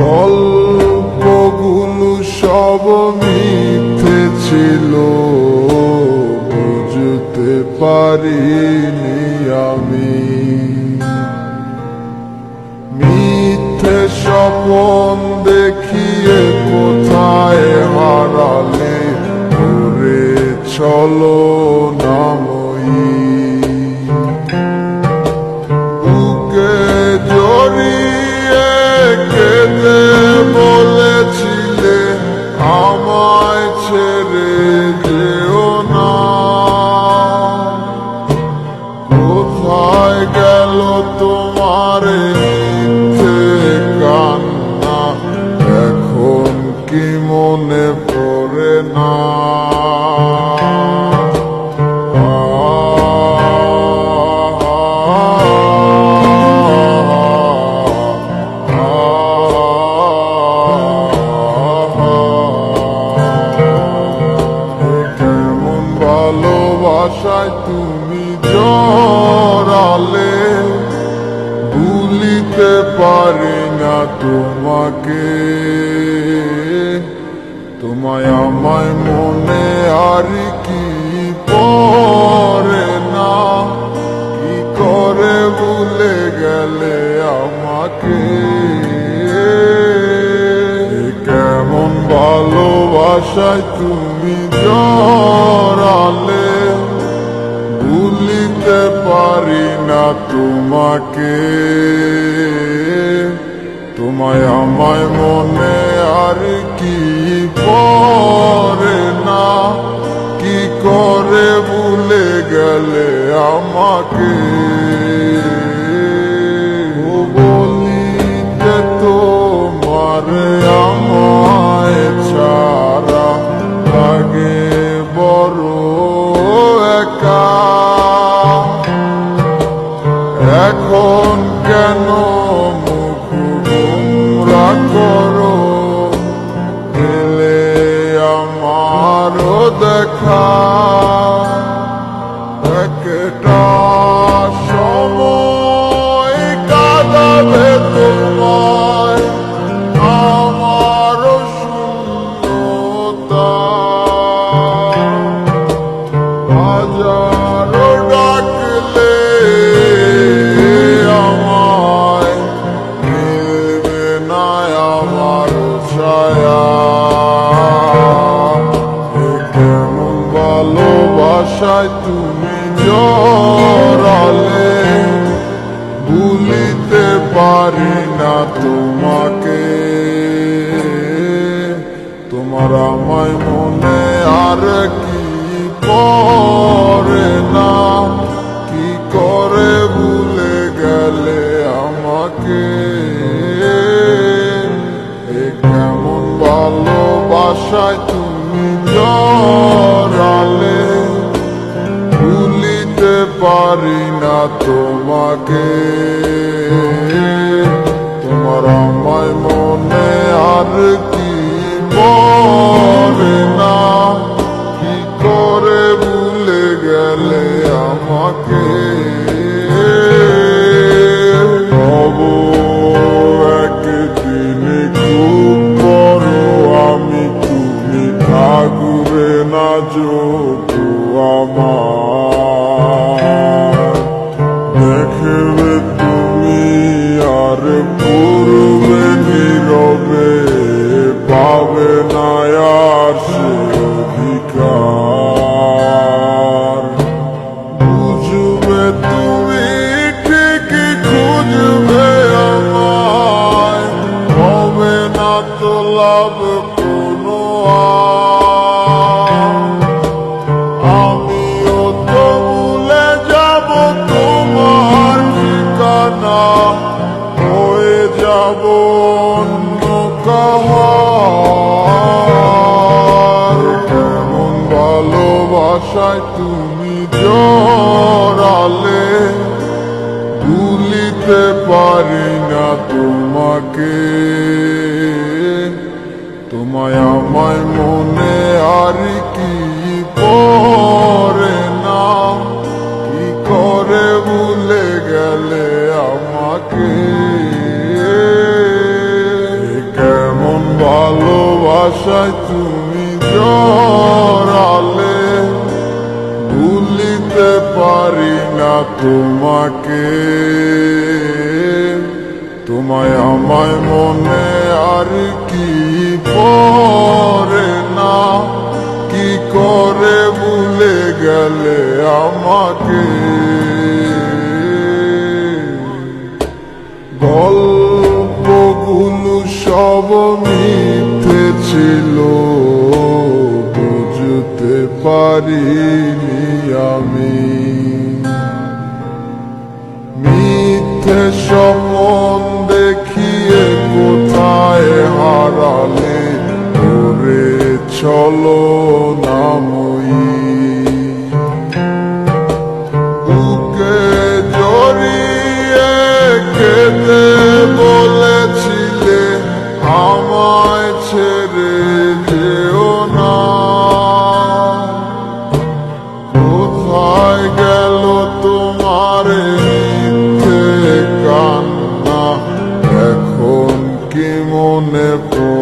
গল্পগুলো সব মিথ্যে ছিল, বুঝতে পারিনি আমি। মিথ্যে স্বপন দেখিয়ে কোথায় হারালে ঘুরে চলো নাময়ী। বুকে জড়িয়ে কেঁদে বলেছিলে আমায় ছেড়ে যেও না। কোথায় গেল তোমার মিথ্যে কান্না, এখন কি মনে পড়ে না? ভালোবাসায় তুমি জড়ালে, ভুলিতে পারি না তোমাকে। তোমায় আমায় মনে আর কি পড়ে না, কি করে ভুলে গেলে আমাকে। কেমন ভালোবাসায় তুমি জড়ালে, ভুলিতে পারি না তোমাকে। তোমায় আমায় মনে আর কি পড়ে না, কি করে ভুলে গেলে আমাকে। বলিতে তোমার আমায় ছাড়া লাগে বড় একা। এখন কেন মুখ গোমরা করো, দিলে আমারও দেখা। একটা সময় কাঁদাবে তোমায় আমারও শূন্যতা। হাজারো ডাকলে আমায় মিলবে না আমার ছায়া। কেমন ভালোবাসায় তুমি জড়ালে, ভুলিতে পারি না তোমাকে। তোমার আমায় মনে আর কি পড়ে না, কি করে ভুলে গেলে আমাকে। কেমন ভালোবাসায় তুমি জড়ালে, ভুলিতে পারি না তোমাকে। তোমার আমায় মনে আর কি পড়ে না, কি করে ভুলে গেলে আমাকে। তবু একদিন খুব বড় আমি, তুমি থাকবে না যোগু আমার। দেখবে তুমি আর পূর্বে নীরবে, পাবে না আর সে অধিকার। বুঝবে তুমি ঠিকই খুঁজবে আমায়, হবে না তো লাভ কোনো আমিও তো ভুলে যাব তোমার ঠিকানা, হয়ে যাব অন্য কাহার। কেমন ভালোবাসায় তুমি জড়ালে, ভুলিতে পারি না তোমাকে। তোমায় আমায় মনে আর কি পড়ে না, কি করে ভুলে গেলে আমাকে। ভাষায় তুমি জড়ালে, ভুলিতে পারি না তোমাকে। তোমায় আমায় মনে আর কি পড়ে না, কি করে ভুলে গেলে আমাকে। গল্পগুলো সব মিথ্যে ছিল, বুঝতে পারিনি আমি। মিথ্যে স্বপ্ন দেখিয়ে কোথায় হারালে, করে চলো নাময়ী। বুকে জড়িয়ে কেঁদে বলেছিলে, আমায় ছেড়ে যেও না। কোথায় গেল তোমার মিথ্যে কান্না, এখন কি মনে পড়ে